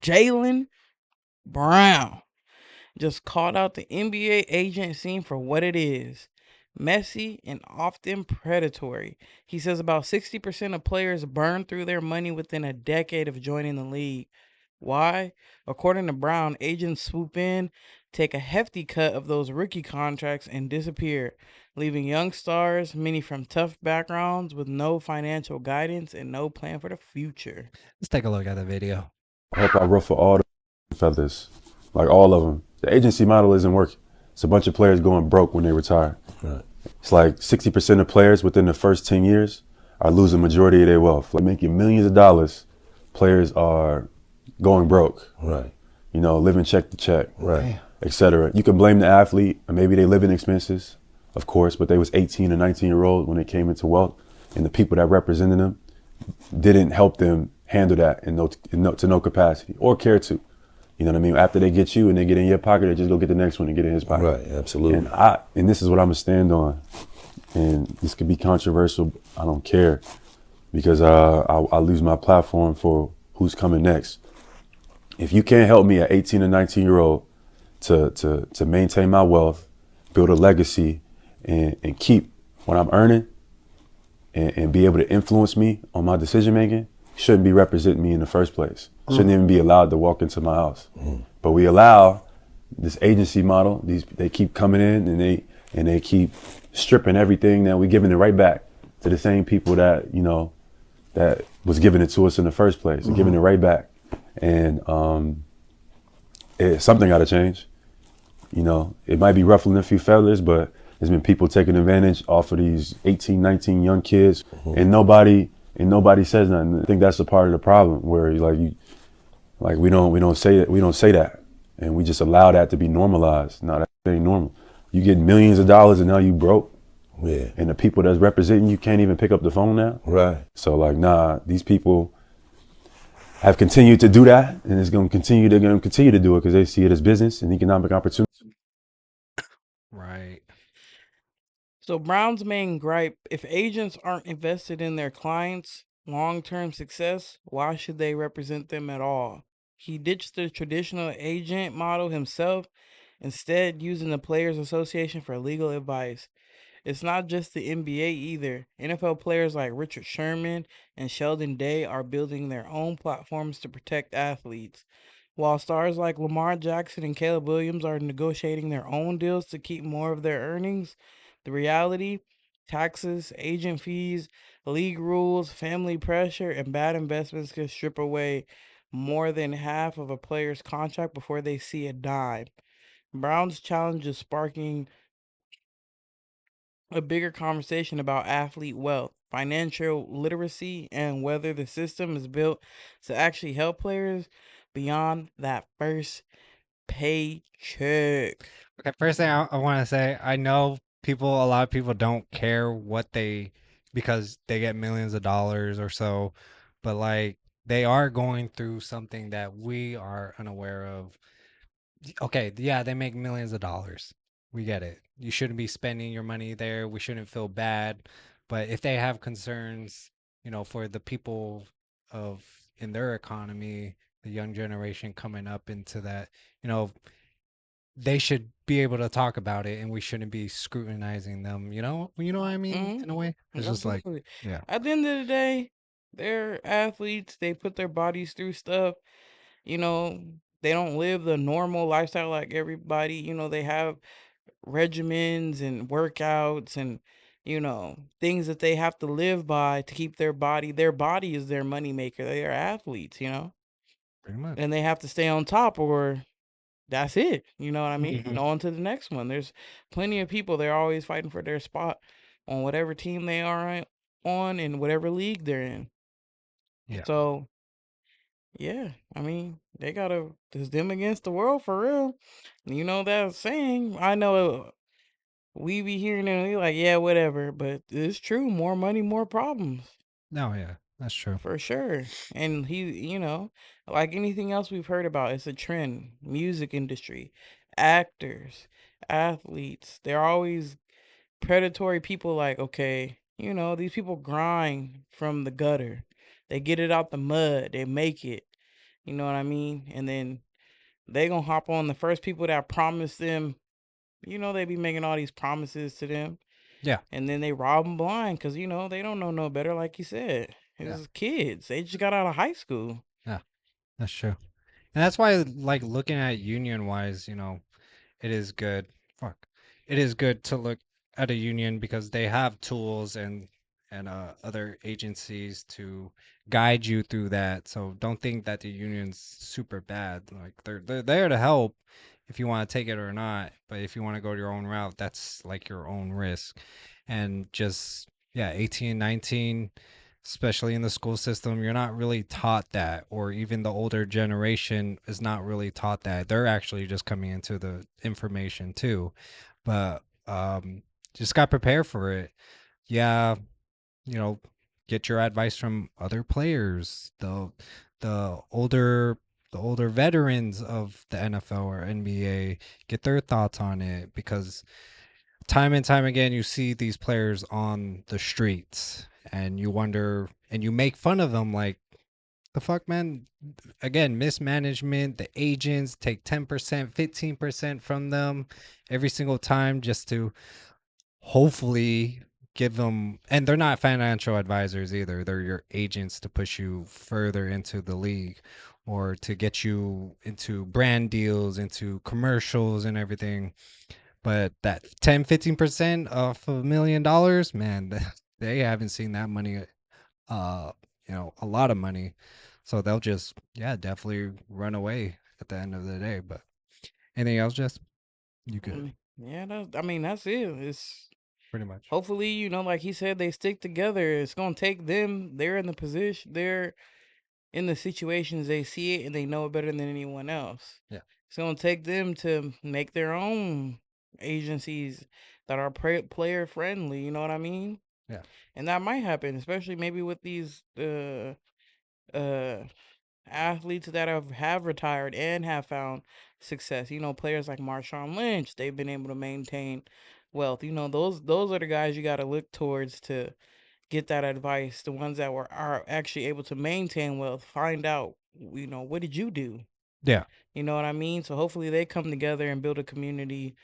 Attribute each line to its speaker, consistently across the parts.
Speaker 1: Jaylen Brown just called out the NBA agent scene for what it is: messy and often predatory. He says about 60% of players burn through their money within a decade of joining the league. Why? According to Brown, agents swoop in, take a hefty cut of those rookie contracts, and disappear, leaving young stars, many from tough backgrounds, with no financial guidance and no plan for the future.
Speaker 2: Let's take a look at the video.
Speaker 3: I hope I ruffle all the feathers, like all of them. The agency model isn't working. It's a bunch of players going broke when they retire.
Speaker 4: Right.
Speaker 3: It's like 60% of players within the first 10 years are losing majority of their wealth. Like making millions of dollars, players are going broke.
Speaker 4: Right.
Speaker 3: You know, living check to check,
Speaker 4: Right.
Speaker 3: etc. You can blame the athlete, or maybe they living expenses, of course, but they was 18 or 19-year-old when they came into wealth, and the people that represented them didn't help them handle that to no capacity or care to. You know what I mean? After they get you and they get in your pocket, they just go get the next one and get in his pocket.
Speaker 4: Right. Absolutely.
Speaker 3: And this is what I'm gonna stand on. And this could be controversial. I don't care, because I lose my platform for who's coming next. If you can't help me at 18 or 19-year-old to maintain my wealth, build a legacy, and keep what I'm earning, and be able to influence me on my decision making, shouldn't be representing me in the first place. Shouldn't even be allowed to walk into my house. But we allow this agency model. They keep coming in and they keep stripping everything that we giving it right back to the same people that that was giving it to us in the first place. They're giving it right back, and something got to change. You know, it might be ruffling a few feathers, but there's been people taking advantage off of these 18, 19 young kids, and nobody says nothing. I think that's a part of the problem, where we don't say that, and we just allow that to be normalized. No, that ain't normal. You get millions of dollars and now you broke,
Speaker 4: Yeah.
Speaker 3: and the people that's representing you can't even pick up the phone now.
Speaker 4: Right.
Speaker 3: So like, nah, these people have continued to do that, and they're going to continue to do it because they see it as business and economic opportunity.
Speaker 2: Right.
Speaker 1: So Brown's main gripe: if agents aren't invested in their clients' long-term success, why should they represent them at all? He ditched the traditional agent model himself, instead using the Players Association for legal advice. It's not just the NBA either. NFL players like Richard Sherman and Sheldon Day are building their own platforms to protect athletes, while stars like Lamar Jackson and Caleb Williams are negotiating their own deals to keep more of their earnings. The reality: taxes, agent fees, league rules, family pressure, and bad investments can strip away more than half of a player's contract before they see a dime. Brown's challenge is sparking a bigger conversation about athlete wealth, financial literacy, and whether the system is built to actually help players beyond that first paycheck.
Speaker 2: Okay, first thing I want to say, I know a lot of people don't care because they get millions of dollars or so, but like they are going through something that we are unaware of. Okay, yeah, they make millions of dollars. We get it. You shouldn't be spending your money there. We shouldn't feel bad. But if they have concerns, for the people of in their economy, the young generation coming up into that, you know, they should be able to talk about it, and we shouldn't be scrutinizing them. You know what I mean?
Speaker 1: Mm-hmm.
Speaker 2: In a way, it's just like,
Speaker 1: Absolutely.
Speaker 2: yeah,
Speaker 1: At the end of the day, they're athletes. They put their bodies through stuff. You know, they don't live the normal lifestyle like everybody. They have regimens and workouts and things that they have to live by to keep their body is their money maker. They are athletes.
Speaker 2: pretty much.
Speaker 1: And they have to stay on top, or that's it. You know what I mean?
Speaker 2: Mhm.
Speaker 1: On to the next one. There's plenty of people, they're always fighting for their spot on whatever team they are on in whatever league they're in.
Speaker 2: Yeah.
Speaker 1: So yeah, I mean, they gotta, it's them against the world for real. That saying, I know we be hearing it and we like, yeah, whatever, but it's true. More money, more problems,
Speaker 2: No, yeah, that's true.
Speaker 1: for sure. And like anything else we've heard about, it's a trend. Music industry, actors, athletes, they're always predatory people. Like, okay, these people grind from the gutter. They get it out the mud. They make it. You know what I mean? And then they gonna hop on the first people that promise them. They be making all these promises to them,
Speaker 2: Yeah.
Speaker 1: and then they rob them blind because they don't know no better. Like you said,
Speaker 2: Yeah.
Speaker 1: it's kids. They just got out of high school.
Speaker 2: Yeah. That's true. And that's why, like, looking at union wise, it is good. Fuck. It is good to look at a union because they have tools and other agencies to guide you through that. So don't think that the union's super bad. Like they're there to help if you want to take it or not. But if you want to go your own route, that's like your own risk. And just, yeah, 18, 19, especially in the school system, you're not really taught that, or even the older generation is not really taught that. They're actually just coming into the information too. But just got prepared for it. Yeah, you know, get your advice from other players, the older the older veterans of the NFL or NBA, get their thoughts on it because time and time again you see these players on the streets and you wonder and you make fun of them like the fuck, man. Again, mismanagement. The agents take 10%, 15% from them every single time just to hopefully give them, and they're not financial advisors either. They're your agents to push you further into the league or to get you into brand deals, into commercials and everything. But that 10, 15% off of $1 million, man, they haven't seen that money, uh, a lot of money. So they'll just, yeah, definitely run away at the end of the day. But anything else, Jess? You good?
Speaker 1: Yeah, that's it. It's
Speaker 2: Pretty much.
Speaker 1: hopefully, like he said, they stick together. It's gonna take them. They're in the position. They're in the situations they see it, and they know it better than anyone else.
Speaker 2: Yeah.
Speaker 1: It's gonna take them to make their own agencies that are player friendly. You know what I mean?
Speaker 2: Yeah.
Speaker 1: And that might happen, especially maybe with these uh athletes that have retired and have found success. Players like Marshawn Lynch, they've been able to maintain wealth. Those are the guys you got to look towards to get that advice. The ones that are actually able to maintain wealth, find out, what did you do?
Speaker 2: Yeah.
Speaker 1: You know what I mean? So hopefully they come together and build a community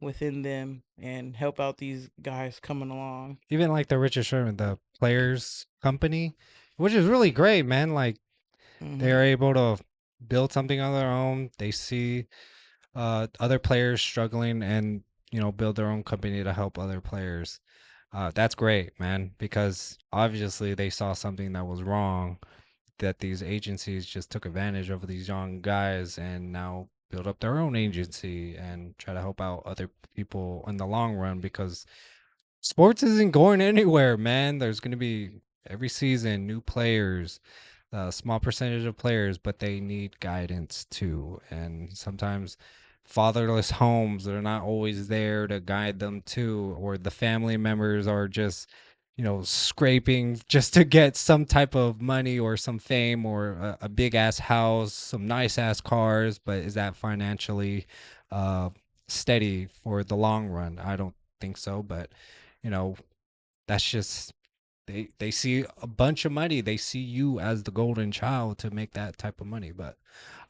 Speaker 1: within them and help out these guys coming along.
Speaker 2: Even like the Richard Sherman, the players company, which is really great, man. Like they
Speaker 1: Hmm.
Speaker 2: are able to build something on their own. They see other players struggling and build their own company to help other players. That's great, man, because obviously they saw something that was wrong, that these agencies just took advantage of these young guys and now build up their own agency and try to help out other people in the long run because sports isn't going anywhere, man. There's going to be every season new players, a small percentage of players, but they need guidance too. And sometimes fatherless homes are not always there to guide them too, or the family members are just, scraping just to get some type of money or some fame or a big ass house, some nice ass cars. But is that financially uh, steady for the long run? I don't think so. But, you know, that's just they see a bunch of money. They see you as the golden child to make that type of money. But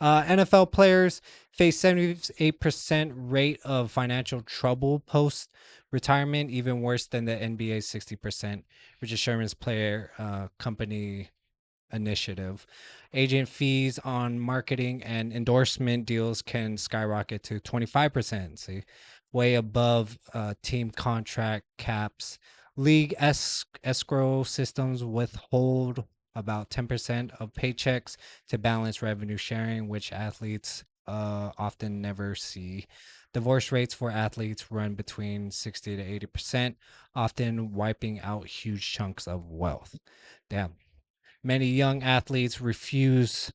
Speaker 2: NFL players face 78% rate of financial trouble post retirement, even worse than the NBA's 60%. Richard Sherman's player company initiative. Agent fees on marketing and endorsement deals can skyrocket to 25%. See, way above team contract caps. League escrow systems withhold about 10% of paychecks to balance revenue sharing, which athletes often never see. Divorce rates for athletes run between 60 to 80%, often wiping out huge chunks of wealth. Damn. Many young athletes refuse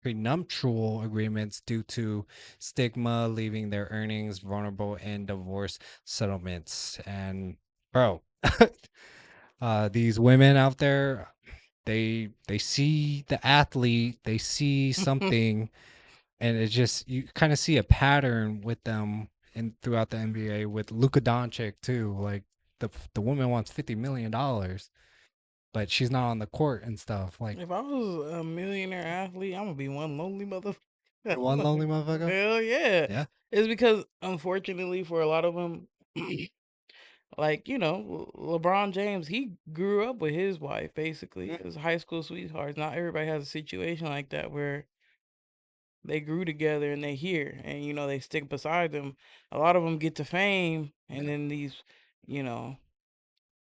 Speaker 2: prenuptial agreements due to stigma, leaving their earnings vulnerable in divorce settlements. And bro, these women out there, they see the athlete, they see something, and it just you kind of see a pattern with them and throughout the NBA with Luka Doncic too. Like the woman wants $50 million. but she's not on the court and stuff. Like
Speaker 1: If I was a millionaire athlete, I'm gonna be one lonely motherfucker.
Speaker 2: one lonely motherfucker.
Speaker 1: Hell yeah.
Speaker 2: Yeah.
Speaker 1: It's because, unfortunately, for a lot of them, like, LeBron James, he grew up with his wife, basically, his high school sweethearts. Not everybody has a situation like that where they grew together and they here and, they stick beside them. A lot of them get to fame, and then these, you know,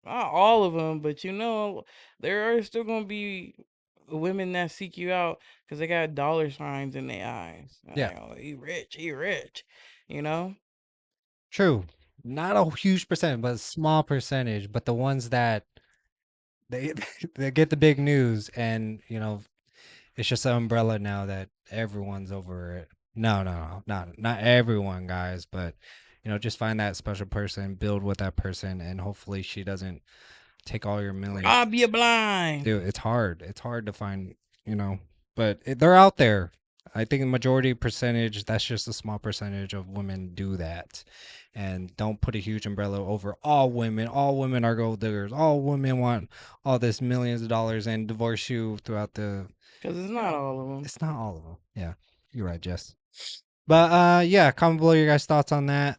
Speaker 1: not all of them, but, there are still going to be women that seek you out because they got dollar signs in their eyes.
Speaker 2: Yeah.
Speaker 1: Like, oh, he rich, you know?
Speaker 2: True. Not a huge percentage, but a small percentage. But the ones that they they get the big news, and it's just an umbrella now that everyone's over it. No, no, no, not everyone, guys. But just find that special person, build with that person, and hopefully she doesn't take all your millions.
Speaker 1: Rob you blind.
Speaker 2: Dude, it's hard. It's hard to find, but they're out there. I think the majority percentage, that's just a small percentage of women do that. And don't put a huge umbrella over all women. All women are gold diggers. All women want all this millions of dollars and divorce you throughout the.
Speaker 1: Because it's not all of them.
Speaker 2: It's not all of them. Yeah, you're right, Jess. But yeah, comment below your guys' thoughts on that.